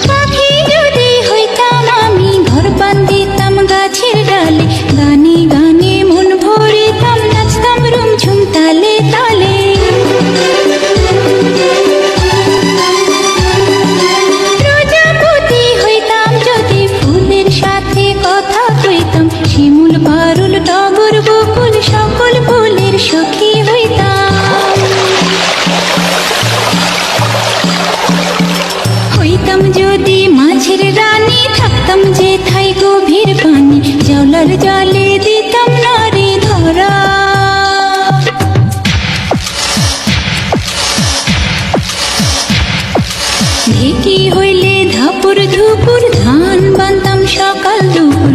পাখি যদি হইতাম আমি ঘর বান্ধিতাম গাছের ডালে, গানে গানে মন ভরিতাম, নাচতাম রুমঝুম তালে তালে। প্রজাপতি হইতাম যদি ফুলের সাথে কথা কইতাম, শিমুল পারুল টগর বকুল সকল ফুলের সখী হইতাম। হইতাম যদি মাঝের রানী, থাকতাম যেথায় গভীর পানি, জলার জলে দিতাম নারী ধরা। ঢেকি হইলে ধাপুর ধুপুর, ধান বানতাম সকাল দুপুর,